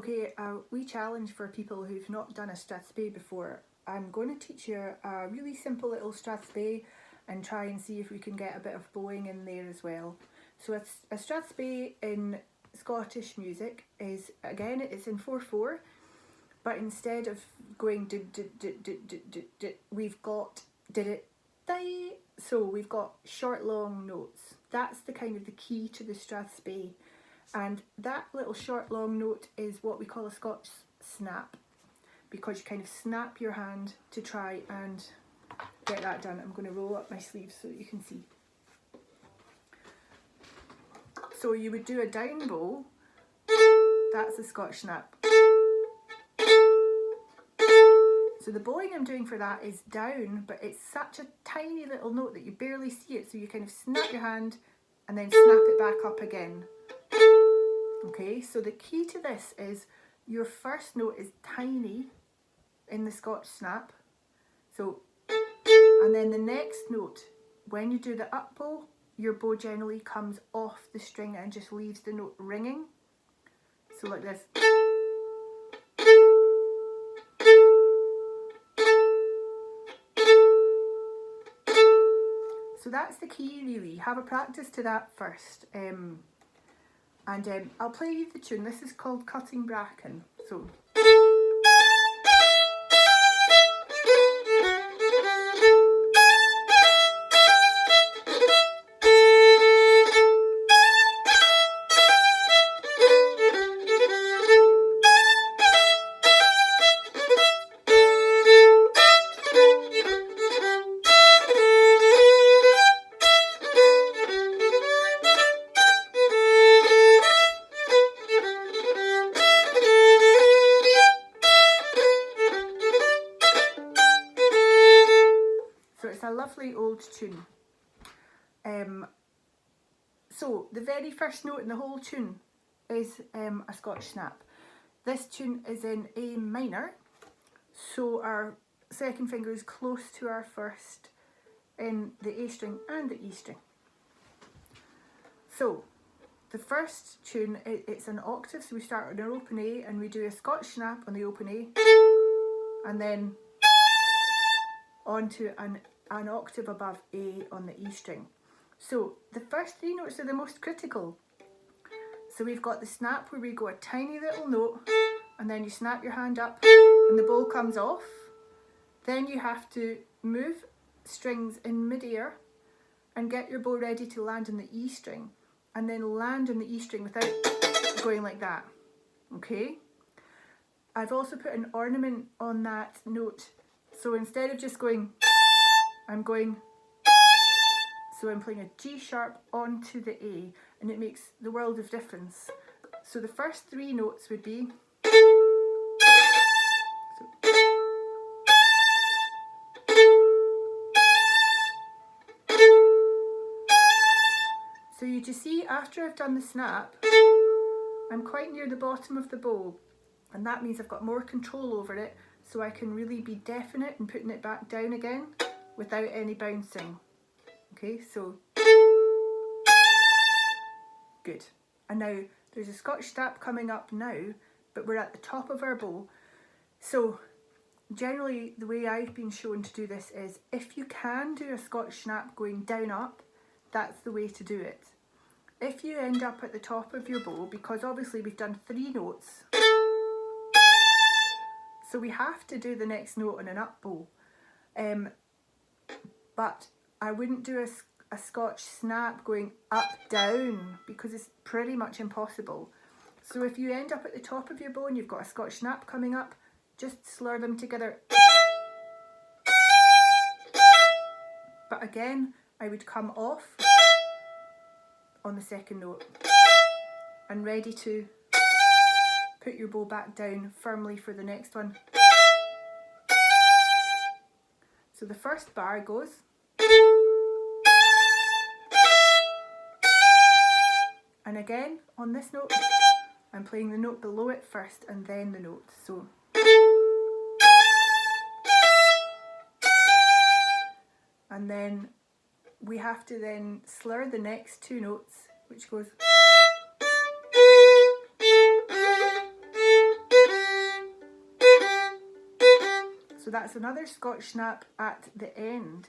Okay, a wee challenge for people who've not done a Strathspey before. I'm going to teach you a really simple little Strathspey and try and see if we can get a bit of bowing in there as well. So it's a Strathspey in Scottish music is, again, it's in 4/4, but instead of going we've got did-it-die. So we've got short long notes. That's the kind of the key to the Strathspey. And that little short long note is what we call a Scotch snap, because you kind of snap your hand to try and get that done. I'm going to roll up my sleeves so that you can see. So you would do a down bow, that's a Scotch snap. So the bowing I'm doing for that is down, but it's such a tiny little note that you barely see it, so you kind of snap your hand and then snap it back up again. Okay, so the key to this is your first note is tiny in the Scotch snap. So, and then the next note, when you do the up bow, your bow generally comes off the string and just leaves the note ringing. So like this. So that's the key really. Have a practice to that first. I'll play you the tune. This is called Cutting Bracken. So. It's a lovely old tune. So the very first note in the whole tune is a Scotch snap. This tune is in A minor, so our second finger is close to our first in the A string and the E string. So the first tune, it's an octave, so we start on an open A and we do a Scotch snap on the open A, and then onto an octave above A on the E string. So the first three notes are the most critical. So we've got the snap where we go a tiny little note and then you snap your hand up and the bow comes off. Then you have to move strings in mid-air and get your bow ready to land on the E string, and then land on the E string without going like that. Okay? I've also put an ornament on that note. So instead of just going, I'm going, so I'm playing a G sharp onto the A, and it makes the world of difference. So the first three notes would be, so you just see after I've done the snap, I'm quite near the bottom of the bow, and that means I've got more control over it, so I can really be definite in putting it back down again without any bouncing. Okay, so good. And now there's a Scotch snap coming up now, but we're at the top of our bow. So generally the way I've been shown to do this is, if you can do a Scotch snap going down up, that's the way to do it. If you end up at the top of your bow, because obviously we've done three notes, so we have to do the next note on an up bow. But I wouldn't do a Scotch snap going up down, because it's pretty much impossible. So if you end up at the top of your bow and you've got a Scotch snap coming up, just slur them together. But again, I would come off on the second note and ready to put your bow back down firmly for the next one. So the first bar goes, and again on this note I'm playing the note below it first and then the note. So and then we have to then slur the next two notes, which goes, So that's another Scotch snap at the end,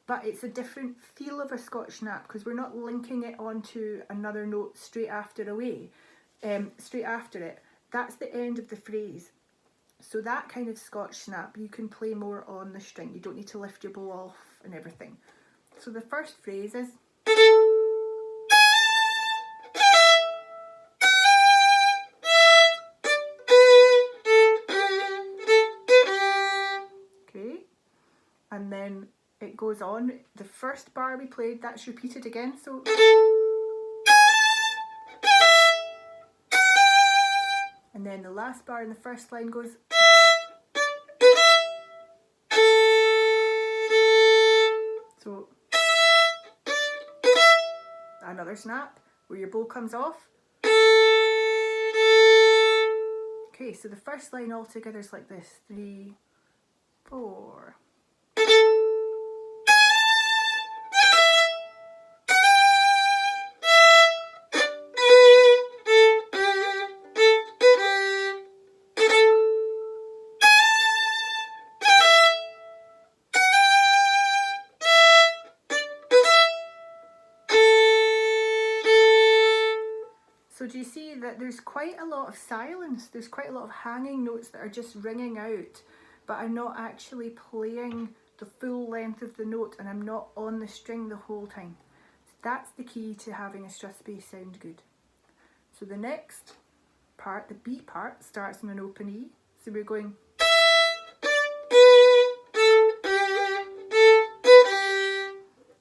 but it's a different feel of a Scotch snap because we're not linking it onto another note straight after it. That's the end of the phrase. So that kind of Scotch snap, you can play more on the string. You don't need to lift your bow off and everything. So the first phrase is... Okay, and then it goes on. The first bar we played, that's repeated again, so... And then the last bar in the first line goes... So... Another snap, where your bow comes off. Okay, so the first line altogether is like this. 3, 4... So do you see that there's quite a lot of silence, there's quite a lot of hanging notes that are just ringing out, but I'm not actually playing the full length of the note and I'm not on the string the whole time. So that's the key to having a Strathspey sound good. So the next part, the B part, starts on an open E. So we're going...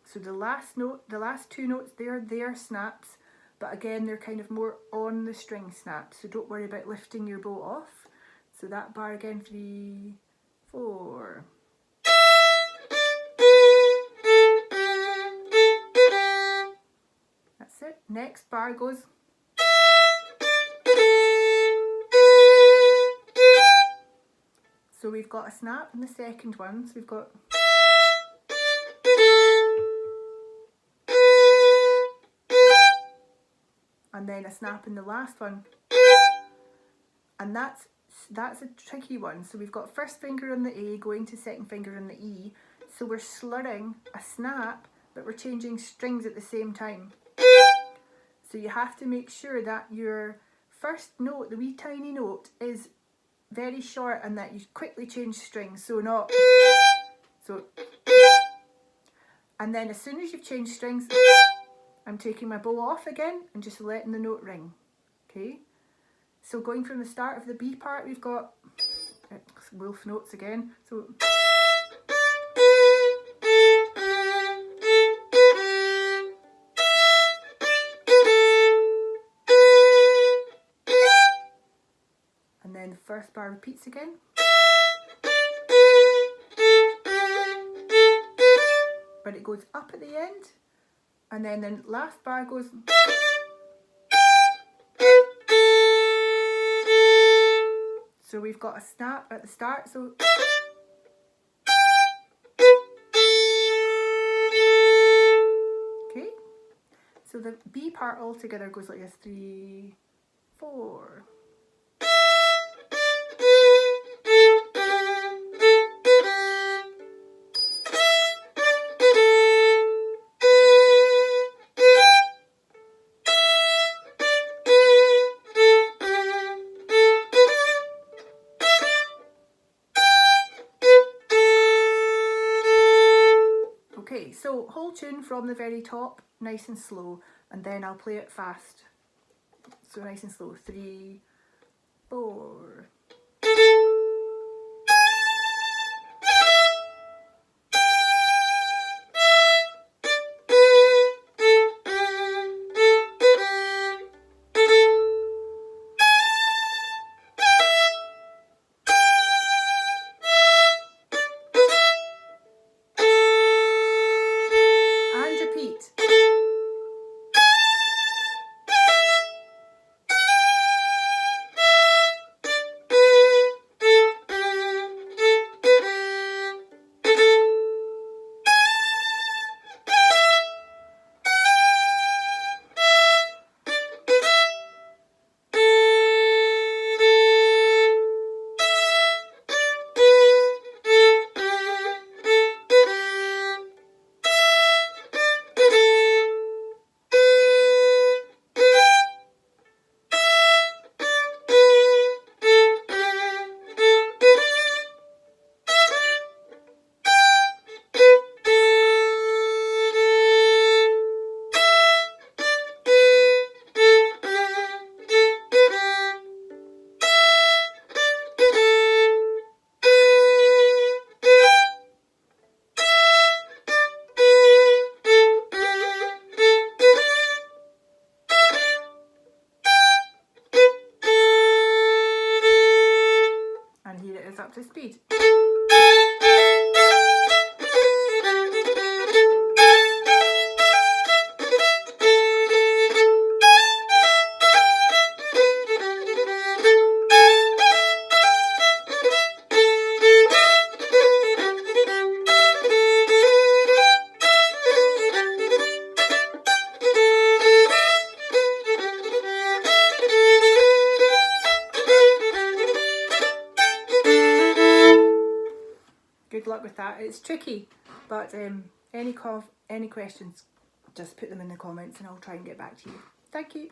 So the last note, the last two notes, they're snaps. But again, they're kind of more on the string snaps, so don't worry about lifting your bow off. So that bar again, 3, 4. That's it. Next bar goes... So we've got a snap in the second one, so we've got... And then a snap in the last one, and that's a tricky one. So we've got first finger on the A going to second finger on the E, so we're slurring a snap but we're changing strings at the same time. So you have to make sure that your first note, the wee tiny note, is very short and that you quickly change strings, so not so. And then as soon as you've changed strings, I'm taking my bow off again and just letting the note ring. Okay, so going from the start of the B part, we've got wolf notes again. So and then the first bar repeats again. But it goes up at the end. And then the last bar goes... So we've got a snap at the start, so... Okay. So the B part altogether goes like this, 3, 4... Okay, so whole tune from the very top, nice and slow, and then I'll play it fast. So nice and slow, 3, 4... up to speed. Good luck with that. It's tricky, but any questions, just put them in the comments and I'll try and get back to you. Thank you.